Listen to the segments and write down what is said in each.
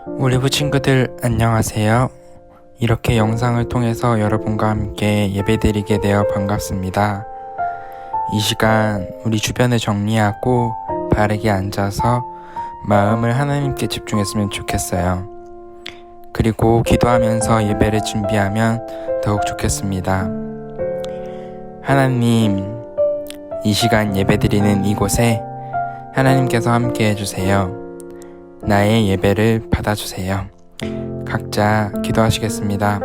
올리브 친구들 안녕하세요. 이렇게 영상을 통해서 여러분과 함께 예배드리게 되어 반갑습니다. 이 시간 우리 주변을 정리하고 바르게 앉아서 마음을 하나님께 집중했으면 좋겠어요. 그리고 기도하면서 예배를 준비하면 더욱 좋겠습니다. 하나님, 이 시간 예배드리는 이곳에 하나님께서 함께 해주세요. 나의 예배를 받아주세요. 각자 기도하시겠습니다.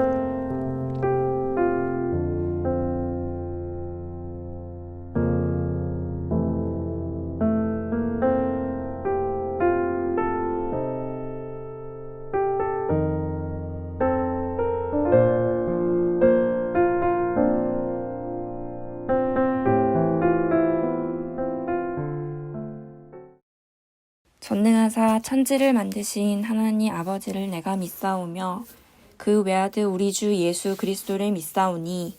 전능하사 천지를 만드신 하나님 아버지를 내가 믿사오며 그 외아들 우리 주 예수 그리스도를 믿사오니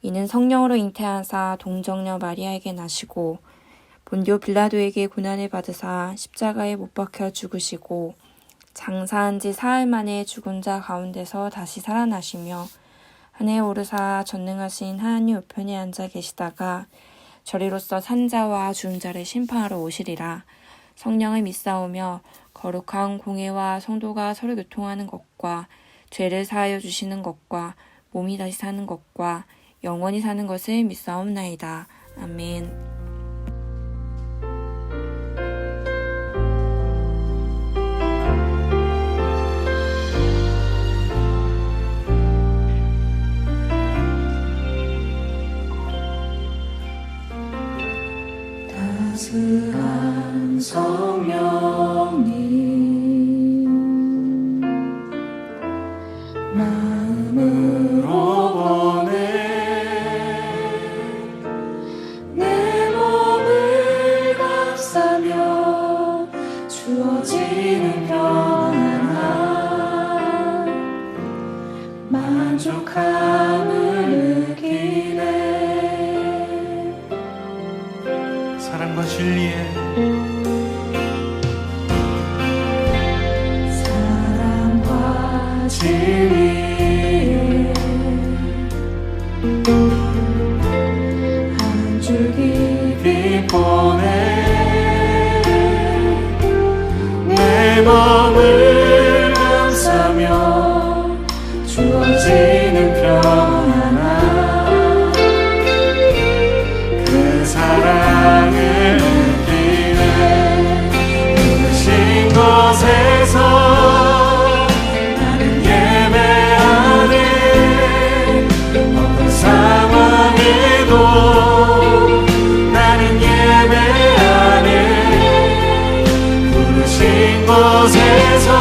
이는 성령으로 잉태하사 동정녀 마리아에게 나시고 본디오 빌라도에게 고난을 받으사 십자가에 못 박혀 죽으시고 장사한 지 사흘 만에 죽은 자 가운데서 다시 살아나시며 하늘에 오르사 전능하신 하나님 우편에 앉아 계시다가 저리로서 산자와 죽은 자를 심판하러 오시리라. 성령을 믿사오며 거룩한 공회와 성도가 서로 교통하는 것과 죄를 사하여 주시는 것과 몸이 다시 사는 것과 영원히 사는 것을 믿사옵나이다. 아멘. 따스한 성령님 마음으로 보내 내 몸을 감싸며 주어지는 평안함 만족함을 느끼네. 사랑과 진리의 사랑과 진리의 한 줄기 빛보내 내 몸을 감싸며 주어지는 평안함 그 사랑을 느끼네. 부르신 곳에서 나는 예배하네. 어떤 상황에도 나는 예배하네. 부르신 곳에서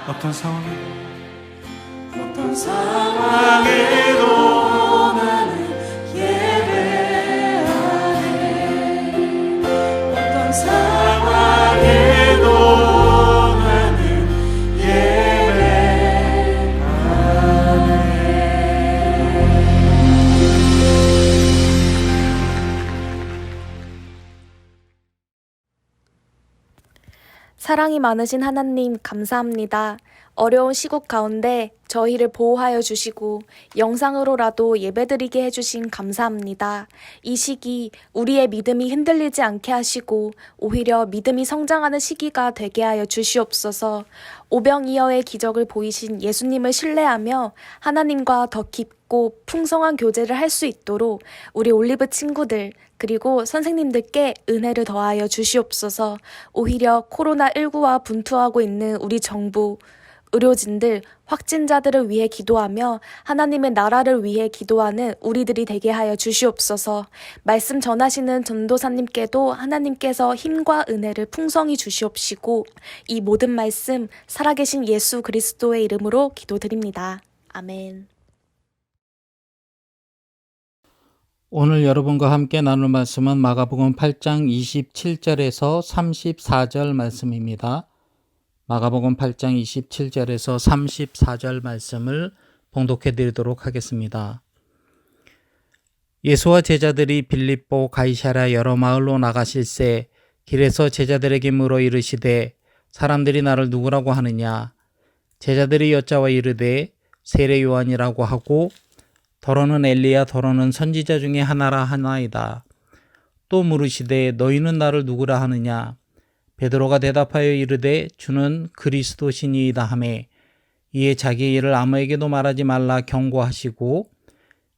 어떤 상황에도 어떤 상황에도 나는 예배하네. 어떤 상황에도 나는 예배하네. 사랑이 많으신 하나님 감사합니다. 어려운 시국 가운데 저희를 보호하여 주시고 영상으로라도 예배드리게 해주신 감사합니다. 이 시기 우리의 믿음이 흔들리지 않게 하시고 오히려 믿음이 성장하는 시기가 되게 하여 주시옵소서. 오병이어의 기적을 보이신 예수님을 신뢰하며 하나님과 더 깊고 풍성한 교제를 할 수 있도록 우리 올리브 친구들 그리고 선생님들께 은혜를 더하여 주시옵소서. 오히려 코로나19와 분투하고 있는 우리 정부, 의료진들, 확진자들을 위해 기도하며 하나님의 나라를 위해 기도하는 우리들이 되게 하여 주시옵소서. 말씀 전하시는 전도사님께도 하나님께서 힘과 은혜를 풍성히 주시옵시고 이 모든 말씀 살아계신 예수 그리스도의 이름으로 기도드립니다. 아멘. 오늘 여러분과 함께 나눌 말씀은 마가복음 8장 27절에서 34절 말씀입니다. 마가복음 8장 27절에서 34절 말씀을 봉독해 드리도록 하겠습니다. 예수와 제자들이 빌립보 가이사랴 여러 마을로 나가실새 길에서 제자들에게 물어 이르시되 사람들이 나를 누구라고 하느냐? 제자들이 여짜와 이르되 세례 요한이라고 하고 더러는 엘리야 더러는 선지자 중에 하나라 하나이다. 또 물으시되 너희는 나를 누구라 하느냐? 베드로가 대답하여 이르되 주는 그리스도시니이다 하매 이에 자기의 일을 아무에게도 말하지 말라 경고하시고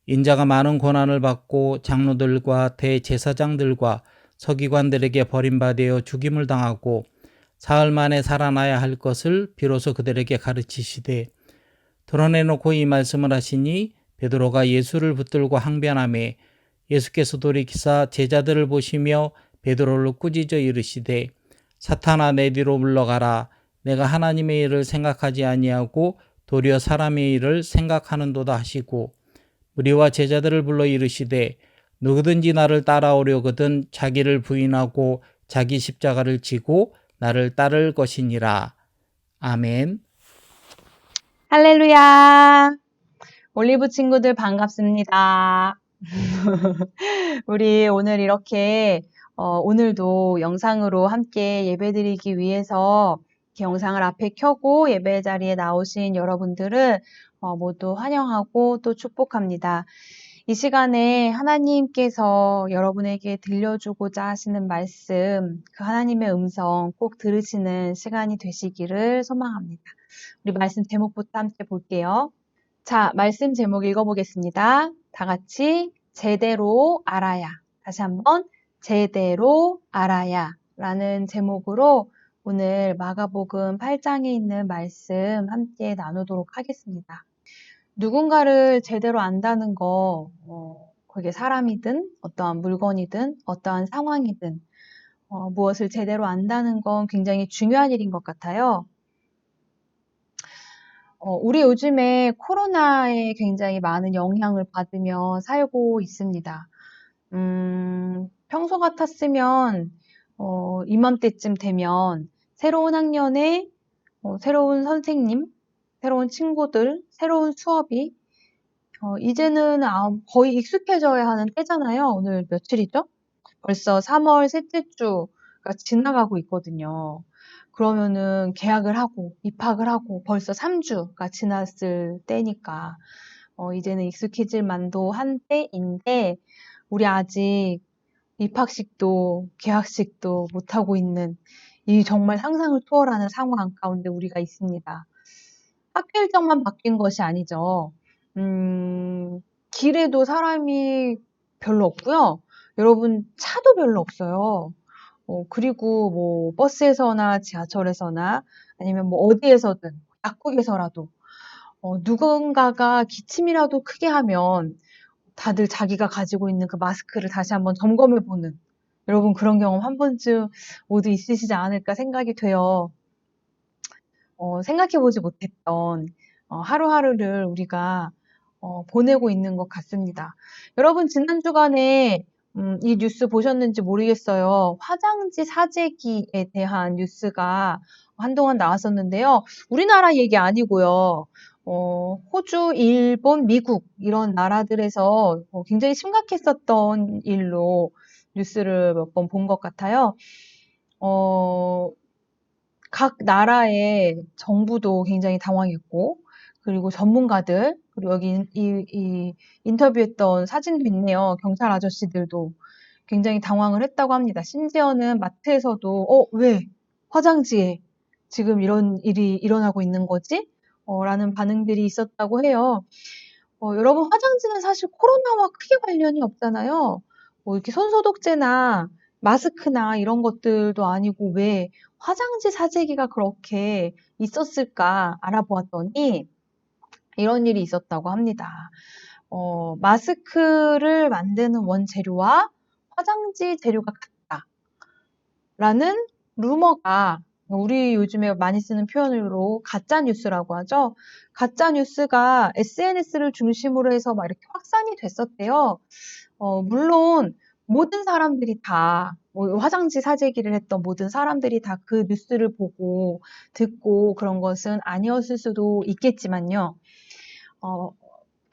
인자가 많은 고난을 받고 장로들과 대제사장들과 서기관들에게 버림받아 죽임을 당하고 사흘 만에 살아나야 할 것을 비로소 그들에게 가르치시되 드러내놓고 이 말씀을 하시니 베드로가 예수를 붙들고 항변하매 예수께서 돌이키사 제자들을 보시며 베드로를 꾸짖어 이르시되 사탄아 내 뒤로 물러가라. 내가 하나님의 일을 생각하지 아니하고 도리어 사람의 일을 생각하는도다 하시고 무리와 제자들을 불러 이르시되 누구든지 나를 따라오려거든 자기를 부인하고 자기 십자가를 지고 나를 따를 것이니라. 아멘. 할렐루야. 올리브 친구들 반갑습니다. 우리 오늘 이렇게 오늘도 영상으로 함께 예배드리기 위해서 이렇게 영상을 앞에 켜고 예배 자리에 나오신 여러분들을 모두 환영하고 또 축복합니다. 이 시간에 하나님께서 여러분에게 들려주고자 하시는 말씀, 그 하나님의 음성 꼭 들으시는 시간이 되시기를 소망합니다. 우리 말씀 제목부터 함께 볼게요. 자, 말씀 제목 읽어보겠습니다. 다 같이 제대로 알아야. 다시 한번 제대로 알아야 라는 제목으로 오늘 마가복음 8장에 있는 말씀 함께 나누도록 하겠습니다. 누군가를 제대로 안다는 거, 그게 사람이든 어떠한 물건이든 어떠한 상황이든 무엇을 제대로 안다는 건 굉장히 중요한 일인 것 같아요. 우리 요즘에 코로나에 굉장히 많은 영향을 받으며 살고 있습니다. 평소 같았으면 이맘때쯤 되면 새로운 학년에 새로운 선생님, 새로운 친구들, 새로운 수업이 이제는 거의 익숙해져야 하는 때잖아요. 오늘 며칠이죠? 벌써 3월 셋째 주가 지나가고 있거든요. 그러면은 개학을 하고 입학을 하고 벌써 3주가 지났을 때니까 이제는 익숙해질 만도 한 때인데 우리 아직 입학식도 개학식도 못하고 있는 이 정말 상상을 초월하는 상황 가운데 우리가 있습니다. 학교 일정만 바뀐 것이 아니죠. 길에도 사람이 별로 없고요. 여러분 차도 별로 없어요. 그리고 뭐 버스에서나 지하철에서나 아니면 뭐 어디에서든 약국에서라도 누군가가 기침이라도 크게 하면 다들 자기가 가지고 있는 그 마스크를 다시 한번 점검해보는 여러분 그런 경험 한 번쯤 모두 있으시지 않을까 생각이 돼요. 생각해보지 못했던 하루하루를 우리가 보내고 있는 것 같습니다. 여러분, 지난 주간에 이 뉴스 보셨는지 모르겠어요. 화장지 사재기에 대한 뉴스가 한동안 나왔었는데요. 우리나라 얘기 아니고요. 호주, 일본, 미국 이런 나라들에서 굉장히 심각했었던 일로 뉴스를 몇 번 본 것 같아요. 각 나라의 정부도 굉장히 당황했고, 그리고 전문가들, 그리고 여기 이 인터뷰했던 사진도 있네요. 경찰 아저씨들도 굉장히 당황을 했다고 합니다. 심지어는 마트에서도, 왜 화장지에 지금 이런 일이 일어나고 있는 거지? 라는 반응들이 있었다고 해요. 여러분, 화장지는 사실 코로나와 크게 관련이 없잖아요. 뭐 이렇게 손소독제나 마스크나 이런 것들도 아니고 왜 화장지 사재기가 그렇게 있었을까 알아보았더니 이런 일이 있었다고 합니다. 마스크를 만드는 원재료와 화장지 재료가 같다라는 루머가 우리 요즘에 많이 쓰는 표현으로 가짜 뉴스라고 하죠. 가짜 뉴스가 SNS를 중심으로 해서 막 이렇게 확산이 됐었대요. 물론 모든 사람들이 다 뭐 화장지 사재기를 했던 모든 사람들이 다 그 뉴스를 보고 듣고 그런 것은 아니었을 수도 있겠지만요.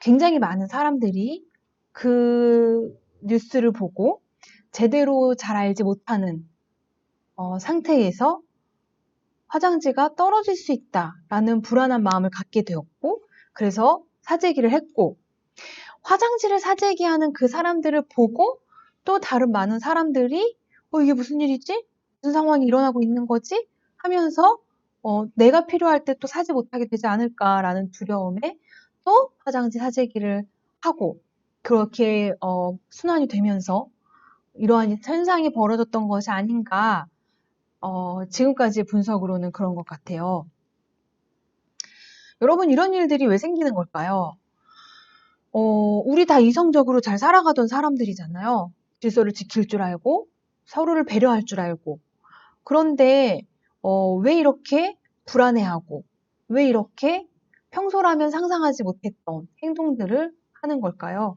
굉장히 많은 사람들이 그 뉴스를 보고 제대로 잘 알지 못하는 상태에서 화장지가 떨어질 수 있다라는 불안한 마음을 갖게 되었고, 그래서 사재기를 했고, 화장지를 사재기하는 그 사람들을 보고 또 다른 많은 사람들이 이게 무슨 일이지? 무슨 상황이 일어나고 있는 거지? 하면서 내가 필요할 때 또 사지 못하게 되지 않을까라는 두려움에 또 화장지 사재기를 하고 그렇게 순환이 되면서 이러한 현상이 벌어졌던 것이 아닌가 지금까지의 분석으로는 그런 것 같아요. 여러분, 이런 일들이 왜 생기는 걸까요? 우리 다 이성적으로 잘 살아가던 사람들이잖아요. 질서를 지킬 줄 알고, 서로를 배려할 줄 알고. 그런데, 왜 이렇게 불안해하고, 왜 이렇게 평소라면 상상하지 못했던 행동들을 하는 걸까요?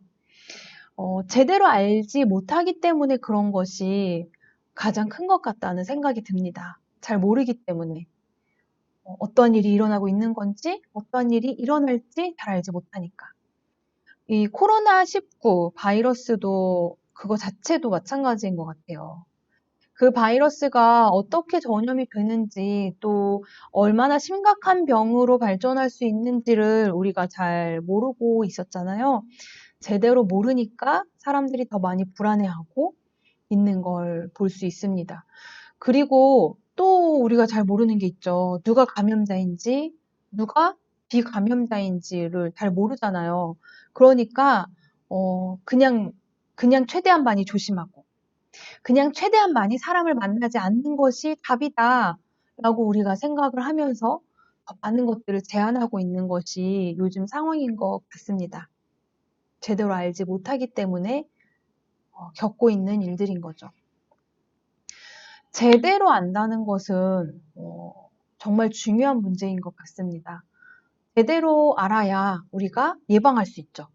제대로 알지 못하기 때문에 그런 것이 가장 큰 것 같다는 생각이 듭니다. 잘 모르기 때문에. 어떤 일이 일어나고 있는 건지, 어떤 일이 일어날지 잘 알지 못하니까. 이 코로나19 바이러스도 그거 자체도 마찬가지인 것 같아요. 그 바이러스가 어떻게 전염이 되는지 또 얼마나 심각한 병으로 발전할 수 있는지를 우리가 잘 모르고 있었잖아요. 제대로 모르니까 사람들이 더 많이 불안해하고 있는 걸 볼 수 있습니다. 그리고 또 우리가 잘 모르는 게 있죠. 누가 감염자인지, 누가 비감염자인지를 잘 모르잖아요. 그러니까, 그냥 최대한 많이 조심하고, 그냥 최대한 많이 사람을 만나지 않는 것이 답이다. 라고 우리가 생각을 하면서 더 많은 것들을 제한하고 있는 것이 요즘 상황인 것 같습니다. 제대로 알지 못하기 때문에 겪고 있는 일들인 거죠. 제대로 안다는 것은 정말 중요한 문제인 것 같습니다. 제대로 알아야 우리가 예방할 수 있죠.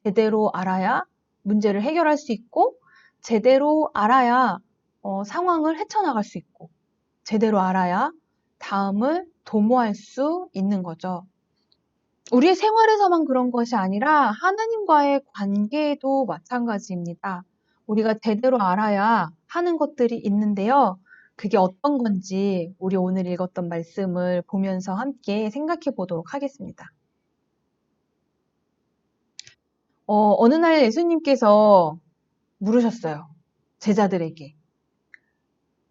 제대로 알아야 문제를 해결할 수 있고, 제대로 알아야 상황을 헤쳐나갈 수 있고, 제대로 알아야 다음을 도모할 수 있는 거죠. 우리의 생활에서만 그런 것이 아니라 하나님과의 관계도 마찬가지입니다. 우리가 제대로 알아야 하는 것들이 있는데요. 그게 어떤 건지 우리 오늘 읽었던 말씀을 보면서 함께 생각해 보도록 하겠습니다. 어느 날 예수님께서 물으셨어요. 제자들에게.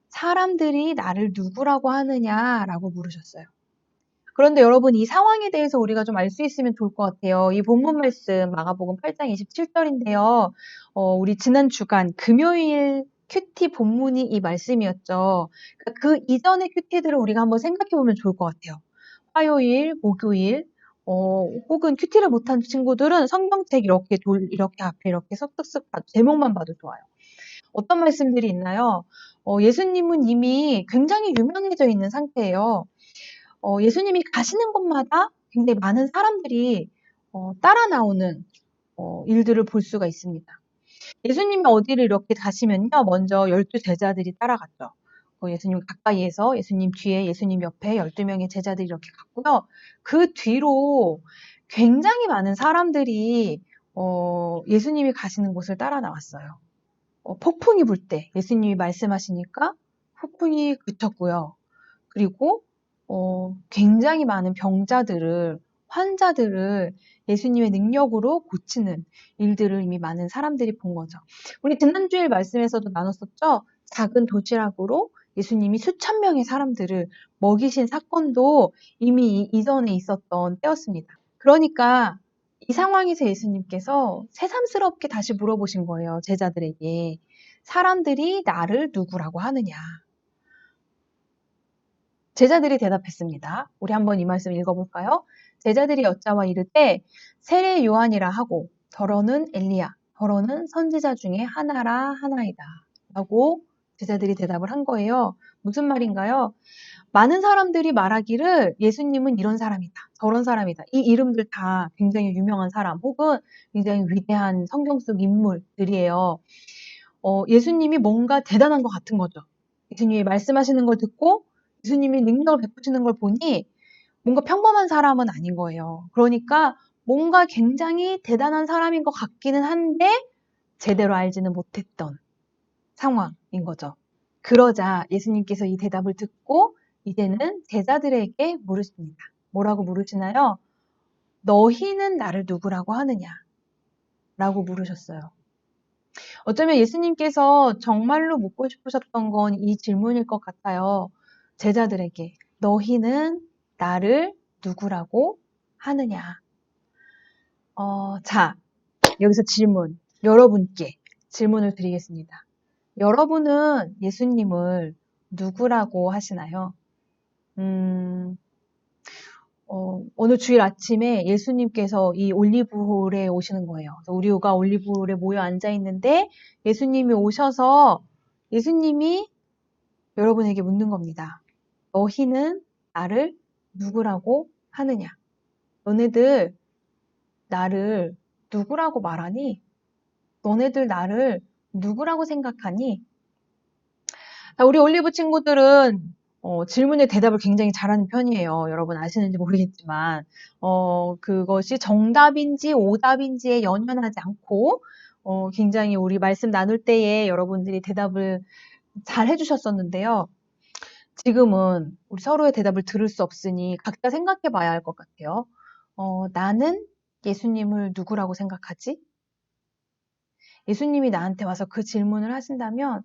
사람들이 나를 누구라고 하느냐라고 물으셨어요. 그런데 여러분, 이 상황에 대해서 우리가 좀 알 수 있으면 좋을 것 같아요. 이 본문 말씀 마가복음 8장 27절인데요. 우리 지난 주간 금요일 큐티 본문이 이 말씀이었죠. 그러니까 그 이전의 큐티들을 우리가 한번 생각해 보면 좋을 것 같아요. 화요일, 목요일, 혹은 큐티를 못한 친구들은 성경책 이렇게 앞에 이렇게 쓱쓱쓱 제목만 봐도 좋아요. 어떤 말씀들이 있나요? 예수님은 이미 굉장히 유명해져 있는 상태예요. 예수님이 가시는 곳마다 굉장히 많은 사람들이 따라 나오는 일들을 볼 수가 있습니다. 예수님이 어디를 이렇게 가시면요, 먼저 12 제자들이 따라갔죠. 예수님 가까이에서 예수님 뒤에 예수님 옆에 12명의 제자들이 이렇게 갔고요. 그 뒤로 굉장히 많은 사람들이 예수님이 가시는 곳을 따라 나왔어요. 폭풍이 불 때 예수님이 말씀하시니까 폭풍이 그쳤고요. 그리고 굉장히 많은 병자들을, 환자들을 예수님의 능력으로 고치는 일들을 이미 많은 사람들이 본 거죠. 우리 지난주일 말씀에서도 나눴었죠. 작은 도시락으로 예수님이 수천 명의 사람들을 먹이신 사건도 이미 이전에 있었던 때였습니다. 그러니까 이 상황에서 예수님께서 새삼스럽게 다시 물어보신 거예요. 제자들에게. 사람들이 나를 누구라고 하느냐? 제자들이 대답했습니다. 우리 한번 이 말씀 읽어볼까요? 제자들이 여짜와 이르되 세례 요한이라 하고 더러는 엘리야, 더러는 선지자 중에 하나라 하나이다. 라고 제자들이 대답을 한 거예요. 무슨 말인가요? 많은 사람들이 말하기를 예수님은 이런 사람이다, 저런 사람이다. 이 이름들 다 굉장히 유명한 사람 혹은 굉장히 위대한 성경 속 인물들이에요. 예수님이 뭔가 대단한 것 같은 거죠. 예수님이 말씀하시는 걸 듣고 예수님이 능력을 베푸시는 걸 보니 뭔가 평범한 사람은 아닌 거예요. 그러니까 뭔가 굉장히 대단한 사람인 것 같기는 한데 제대로 알지는 못했던 상황인 거죠. 그러자 예수님께서 이 대답을 듣고 이제는 제자들에게 물으십니다. 뭐라고 물으시나요? 너희는 나를 누구라고 하느냐? 라고 물으셨어요. 어쩌면 예수님께서 정말로 묻고 싶으셨던 건 이 질문일 것 같아요. 제자들에게 너희는 나를 누구라고 하느냐? 자, 여기서 질문, 여러분께 질문을 드리겠습니다. 여러분은 예수님을 누구라고 하시나요? 어느 주일 아침에 예수님께서 이 올리브홀에 오시는 거예요. 우리가 올리브홀에 모여 앉아 있는데 예수님이 오셔서 예수님이 여러분에게 묻는 겁니다. 너희는 나를 누구라고 하느냐? 너네들 나를 누구라고 말하니? 너네들 나를 누구라고 생각하니? 우리 올리브 친구들은 질문에 대답을 굉장히 잘하는 편이에요. 여러분 아시는지 모르겠지만 그것이 정답인지 오답인지에 연연하지 않고 굉장히 우리 말씀 나눌 때에 여러분들이 대답을 잘 해주셨었는데요. 지금은 우리 서로의 대답을 들을 수 없으니 각자 생각해 봐야 할 것 같아요. 나는 예수님을 누구라고 생각하지? 예수님이 나한테 와서 그 질문을 하신다면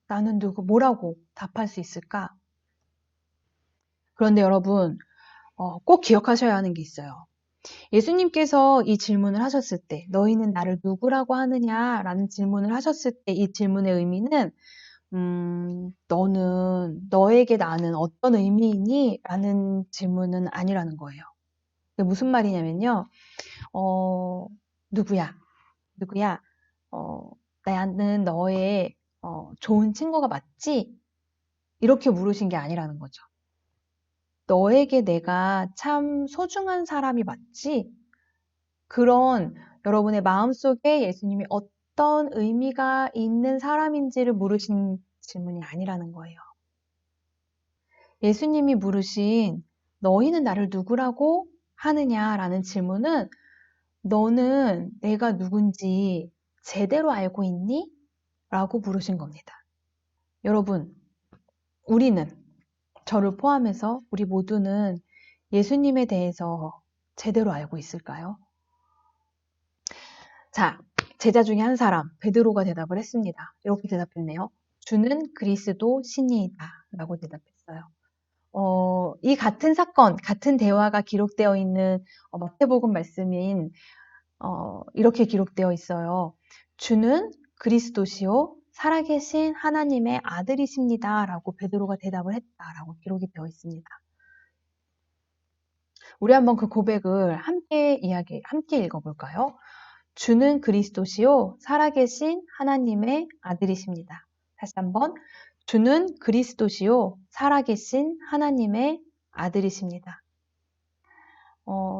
나는 뭐라고 답할 수 있을까? 그런데 여러분, 꼭 기억하셔야 하는 게 있어요. 예수님께서 이 질문을 하셨을 때, 너희는 나를 누구라고 하느냐? 라는 질문을 하셨을 때 이 질문의 의미는, 너에게 나는 어떤 의미이니? 라는 질문은 아니라는 거예요. 그게 무슨 말이냐면요. 누구야? 나는 너의 좋은 친구가 맞지? 이렇게 물으신 게 아니라는 거죠. 너에게 내가 참 소중한 사람이 맞지? 그런 여러분의 마음속에 예수님이 어떤 의미가 있는 사람인지를 물으신 질문이 아니라는 거예요. 예수님이 물으신 너희는 나를 누구라고 하느냐라는 질문은 너는 내가 누군지 제대로 알고 있니? 라고 물으신 겁니다. 여러분, 우리는 저를 포함해서 우리 모두는 예수님에 대해서 제대로 알고 있을까요? 자, 제자 중에 한 사람, 베드로가 대답을 했습니다. 이렇게 대답했네요. 주는 그리스도 신이다 라고 대답했어요. 이 같은 사건, 같은 대화가 기록되어 있는 마태복음 말씀인 이렇게 기록되어 있어요. 주는 그리스도시요 살아계신 하나님의 아들이십니다 라고 베드로가 대답을 했다라고 기록이 되어 있습니다. 우리 한번 그 고백을 함께 읽어볼까요? 주는 그리스도시요 살아계신 하나님의 아들이십니다. 다시 한번 주는 그리스도시요 살아계신 하나님의 아들이십니다.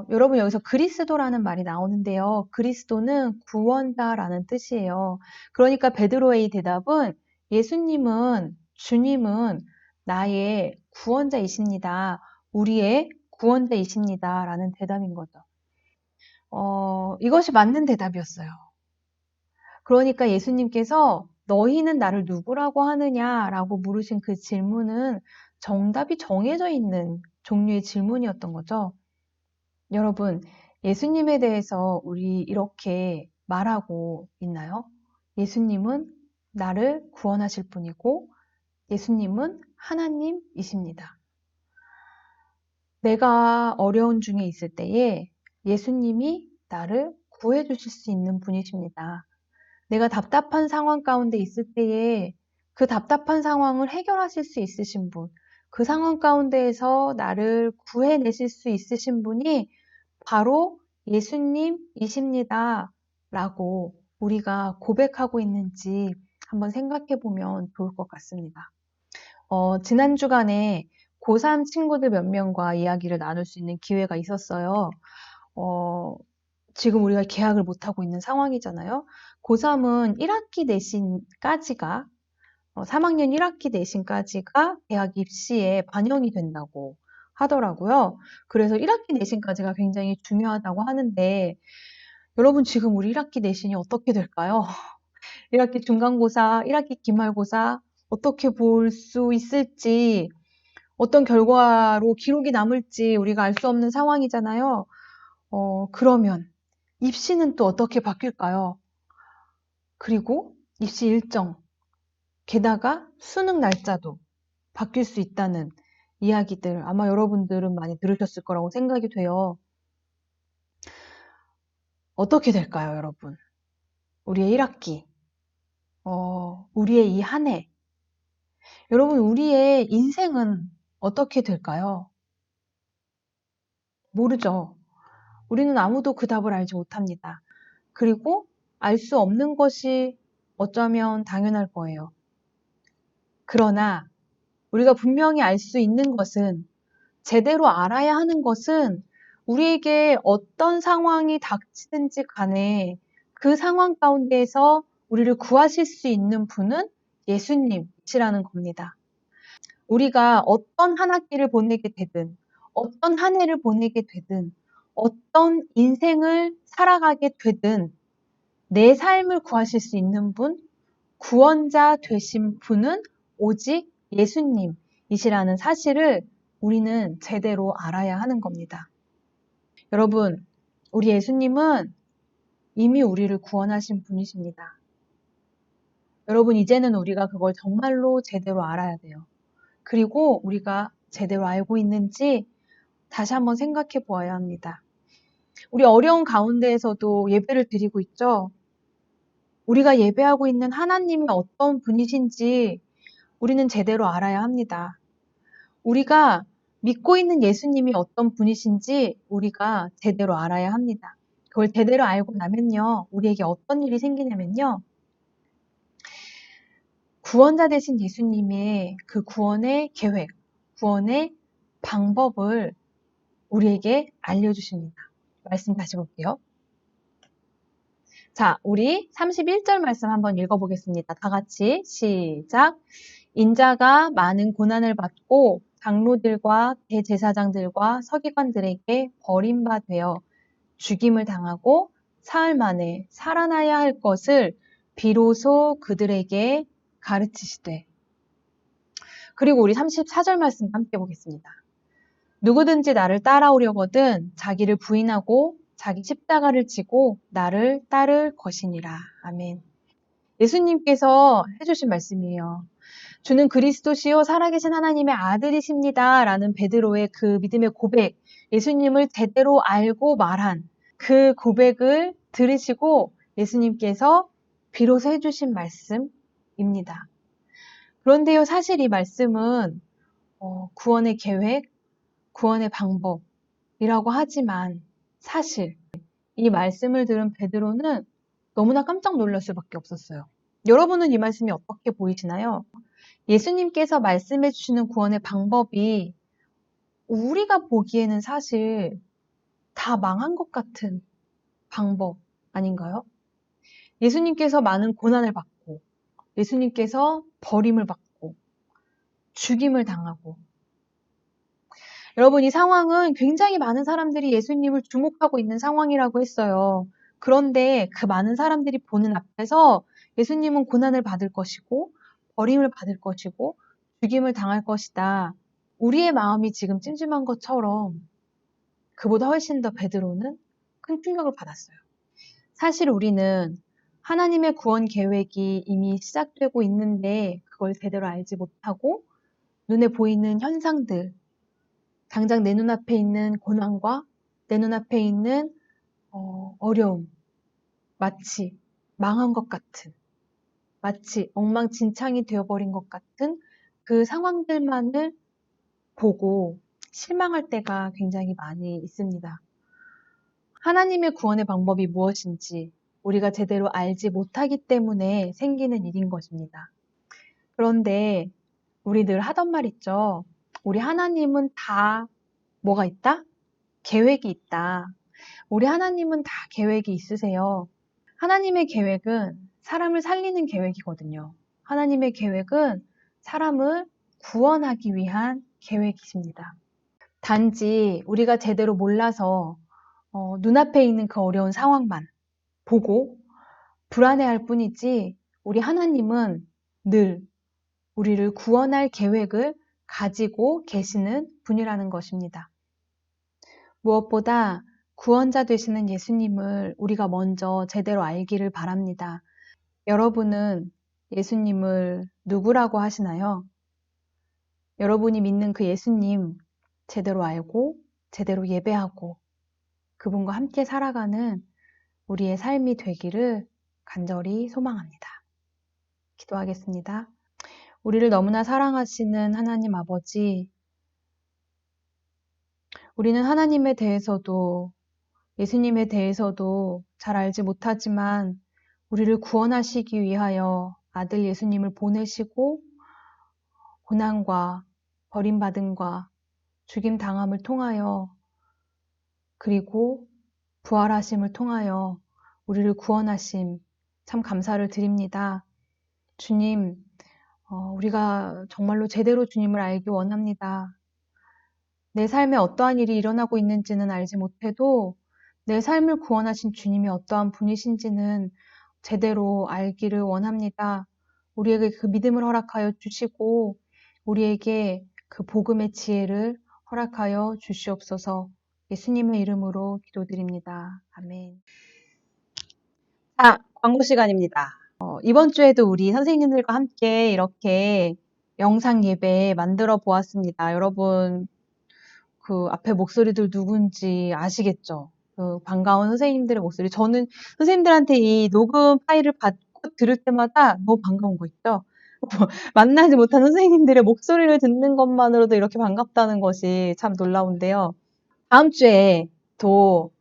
여러분 여기서 그리스도라는 말이 나오는데요. 그리스도는 구원자라는 뜻이에요. 그러니까 베드로의 이 대답은 예수님은, 주님은 나의 구원자이십니다. 우리의 구원자이십니다. 라는 대답인 거죠. 이것이 맞는 대답이었어요. 그러니까 예수님께서 너희는 나를 누구라고 하느냐라고 물으신 그 질문은 정답이 정해져 있는 종류의 질문이었던 거죠. 여러분, 예수님에 대해서 우리 이렇게 말하고 있나요? 예수님은 나를 구원하실 분이고 예수님은 하나님이십니다. 내가 어려운 중에 있을 때에 예수님이 나를 구해 주실 수 있는 분이십니다. 내가 답답한 상황 가운데 있을 때에 그 답답한 상황을 해결하실 수 있으신 분, 그 상황 가운데에서 나를 구해내실 수 있으신 분이 바로 예수님이십니다. 라고 우리가 고백하고 있는지 한번 생각해 보면 좋을 것 같습니다. 지난 주간에 고3 친구들 몇 명과 이야기를 나눌 수 있는 기회가 있었어요. 지금 우리가 개학을 못하고 있는 상황이잖아요. 고3은 1학기 내신까지가 3학년 1학기 내신까지가 대학 입시에 반영이 된다고 하더라고요. 그래서 1학기 내신까지가 굉장히 중요하다고 하는데 여러분 지금 우리 1학기 내신이 어떻게 될까요? 1학기 중간고사, 1학기 기말고사 어떻게 볼 수 있을지 어떤 결과로 기록이 남을지 우리가 알 수 없는 상황이잖아요. 그러면 입시는 또 어떻게 바뀔까요? 그리고 입시 일정, 게다가 수능 날짜도 바뀔 수 있다는 이야기들 아마 여러분들은 많이 들으셨을 거라고 생각이 돼요. 어떻게 될까요, 여러분? 우리의 1학기, 우리의 이 한 해, 여러분 우리의 인생은 어떻게 될까요? 모르죠. 우리는 아무도 그 답을 알지 못합니다. 그리고 알 수 없는 것이 어쩌면 당연할 거예요. 그러나 우리가 분명히 알 수 있는 것은 제대로 알아야 하는 것은 우리에게 어떤 상황이 닥치든지 간에 그 상황 가운데에서 우리를 구하실 수 있는 분은 예수님이시라는 겁니다. 우리가 어떤 한 학기를 보내게 되든 어떤 한 해를 보내게 되든 어떤 인생을 살아가게 되든 내 삶을 구하실 수 있는 분, 구원자 되신 분은 오직 예수님이시라는 사실을 우리는 제대로 알아야 하는 겁니다. 여러분, 우리 예수님은 이미 우리를 구원하신 분이십니다. 여러분, 이제는 우리가 그걸 정말로 제대로 알아야 돼요. 그리고 우리가 제대로 알고 있는지 다시 한번 생각해 보아야 합니다. 우리 어려운 가운데에서도 예배를 드리고 있죠. 우리가 예배하고 있는 하나님이 어떤 분이신지 우리는 제대로 알아야 합니다. 우리가 믿고 있는 예수님이 어떤 분이신지 우리가 제대로 알아야 합니다. 그걸 제대로 알고 나면요, 우리에게 어떤 일이 생기냐면요, 구원자 되신 예수님의 그 구원의 계획, 구원의 방법을 우리에게 알려주십니다. 말씀 다시 볼게요. 자, 우리 31절 말씀 한번 읽어보겠습니다. 다 같이 시작. 인자가 많은 고난을 받고 장로들과 대제사장들과 서기관들에게 버림받아 죽임을 당하고 사흘 만에 살아나야 할 것을 비로소 그들에게 가르치시되. 그리고 우리 34절 말씀 함께 보겠습니다. 누구든지 나를 따라오려거든 자기를 부인하고 자기 십자가를 지고 나를 따를 것이니라. 아멘. 예수님께서 해주신 말씀이에요. 주는 그리스도시요 살아계신 하나님의 아들이십니다. 라는 베드로의 그 믿음의 고백, 예수님을 제대로 알고 말한 그 고백을 들으시고 예수님께서 비로소 해주신 말씀입니다. 그런데요, 사실 이 말씀은 구원의 계획, 구원의 방법이라고 하지만 사실 이 말씀을 들은 베드로는 너무나 깜짝 놀랄 수밖에 없었어요. 여러분은 이 말씀이 어떻게 보이시나요? 예수님께서 말씀해 주시는 구원의 방법이 우리가 보기에는 사실 다 망한 것 같은 방법 아닌가요? 예수님께서 많은 고난을 받고, 예수님께서 버림을 받고, 죽임을 당하고. 여러분, 이 상황은 굉장히 많은 사람들이 예수님을 주목하고 있는 상황이라고 했어요. 그런데 그 많은 사람들이 보는 앞에서 예수님은 고난을 받을 것이고, 버림을 받을 것이고, 죽임을 당할 것이다. 우리의 마음이 지금 찜찜한 것처럼 그보다 훨씬 더 베드로는 큰 충격을 받았어요. 사실 우리는 하나님의 구원 계획이 이미 시작되고 있는데 그걸 제대로 알지 못하고 눈에 보이는 현상들, 당장 내 눈앞에 있는 고난과 내 눈앞에 있는 어려움, 마치 망한 것 같은, 마치 엉망진창이 되어버린 것 같은 그 상황들만을 보고 실망할 때가 굉장히 많이 있습니다. 하나님의 구원의 방법이 무엇인지 우리가 제대로 알지 못하기 때문에 생기는 일인 것입니다. 그런데 우리 늘 하던 말 있죠. 우리 하나님은 다 뭐가 있다? 계획이 있다. 우리 하나님은 다 계획이 있으세요. 하나님의 계획은 사람을 살리는 계획이거든요. 하나님의 계획은 사람을 구원하기 위한 계획이십니다. 단지 우리가 제대로 몰라서 눈앞에 있는 그 어려운 상황만 보고 불안해할 뿐이지 우리 하나님은 늘 우리를 구원할 계획을 가지고 계시는 분이라는 것입니다. 무엇보다 구원자 되시는 예수님을 우리가 먼저 제대로 알기를 바랍니다. 여러분은 예수님을 누구라고 하시나요? 여러분이 믿는 그 예수님 제대로 알고 제대로 예배하고 그분과 함께 살아가는 우리의 삶이 되기를 간절히 소망합니다. 기도하겠습니다. 우리를 너무나 사랑하시는 하나님 아버지, 우리는 하나님에 대해서도 예수님에 대해서도 잘 알지 못하지만 우리를 구원하시기 위하여 아들 예수님을 보내시고 고난과 버림받음과 죽임 당함을 통하여 그리고 부활하심을 통하여 우리를 구원하심 참 감사를 드립니다. 주님, 우리가 정말로 제대로 주님을 알기 원합니다. 내 삶에 어떠한 일이 일어나고 있는지는 알지 못해도 내 삶을 구원하신 주님이 어떠한 분이신지는 제대로 알기를 원합니다. 우리에게 그 믿음을 허락하여 주시고 우리에게 그 복음의 지혜를 허락하여 주시옵소서. 예수님의 이름으로 기도드립니다. 아멘. 광고 시간입니다. 이번 주에도 우리 선생님들과 함께 이렇게 영상 예배 만들어 보았습니다. 여러분, 그 앞에 목소리들 누군지 아시겠죠? 그 반가운 선생님들의 목소리. 저는 선생님들한테 이 녹음 파일을 받고 들을 때마다 너무 반가운 거 있죠? 만나지 못한 선생님들의 목소리를 듣는 것만으로도 이렇게 반갑다는 것이 참 놀라운데요. 다음 주에 또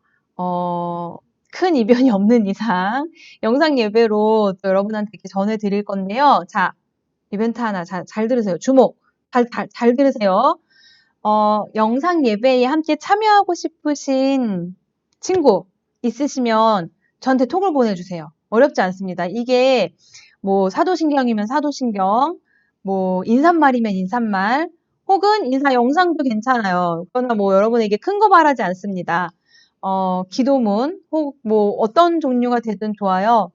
큰 이변이 없는 이상 영상 예배로 또 여러분한테 이렇게 전해드릴 건데요. 자, 이벤트 하나 잘 들으세요. 주목. 잘 들으세요. 영상 예배에 함께 참여하고 싶으신 친구 있으시면 저한테 톡을 보내주세요. 어렵지 않습니다. 이게 뭐 사도신경이면 사도신경, 뭐 인사말이면 인사말, 혹은 인사 영상도 괜찮아요. 그러나 뭐 여러분에게 큰 거 바라지 않습니다. 기도문, 혹 뭐 어떤 종류가 되든 좋아요.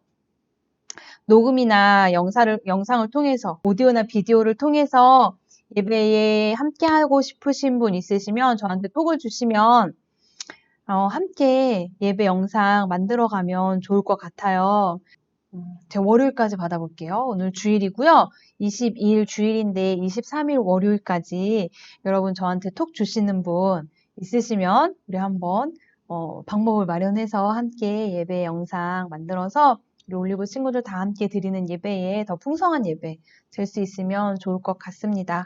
녹음이나 영상을 통해서, 오디오나 비디오를 통해서 예배에 함께 하고 싶으신 분 있으시면 저한테 톡을 주시면 함께 예배 영상 만들어 가면 좋을 것 같아요. 제가 월요일까지 받아볼게요. 오늘 주일이고요. 22일 주일인데 23일 월요일까지 여러분 저한테 톡 주시는 분 있으시면 우리 한번 방법을 마련해서 함께 예배 영상 만들어서 우리 올리브 친구들 다 함께 드리는 예배에 더 풍성한 예배 될 수 있으면 좋을 것 같습니다.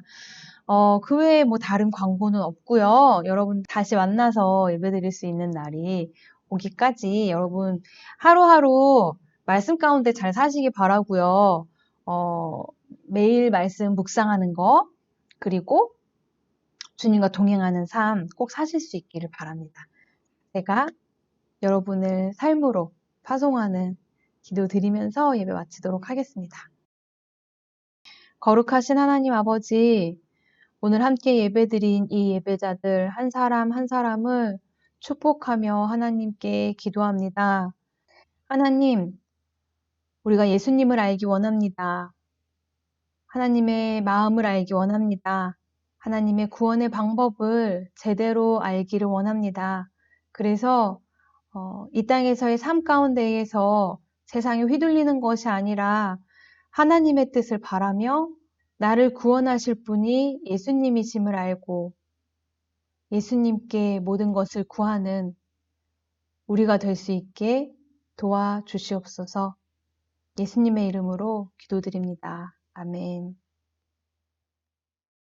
그 외에 뭐 다른 광고는 없고요. 여러분 다시 만나서 예배 드릴 수 있는 날이 오기까지 여러분 하루하루 말씀 가운데 잘 사시기 바라고요. 매일 말씀 묵상하는 거, 그리고 주님과 동행하는 삶 꼭 사실 수 있기를 바랍니다. 제가 여러분을 삶으로 파송하는 기도 드리면서 예배 마치도록 하겠습니다. 거룩하신 하나님 아버지, 오늘 함께 예배드린 이 예배자들 한 사람 한 사람을 축복하며 하나님께 기도합니다. 하나님, 우리가 예수님을 알기 원합니다. 하나님의 마음을 알기 원합니다. 하나님의 구원의 방법을 제대로 알기를 원합니다. 그래서 이 땅에서의 삶 가운데에서 세상에 휘둘리는 것이 아니라 하나님의 뜻을 바라며 나를 구원하실 분이 예수님이심을 알고 예수님께 모든 것을 구하는 우리가 될 수 있게 도와주시옵소서. 예수님의 이름으로 기도드립니다. 아멘.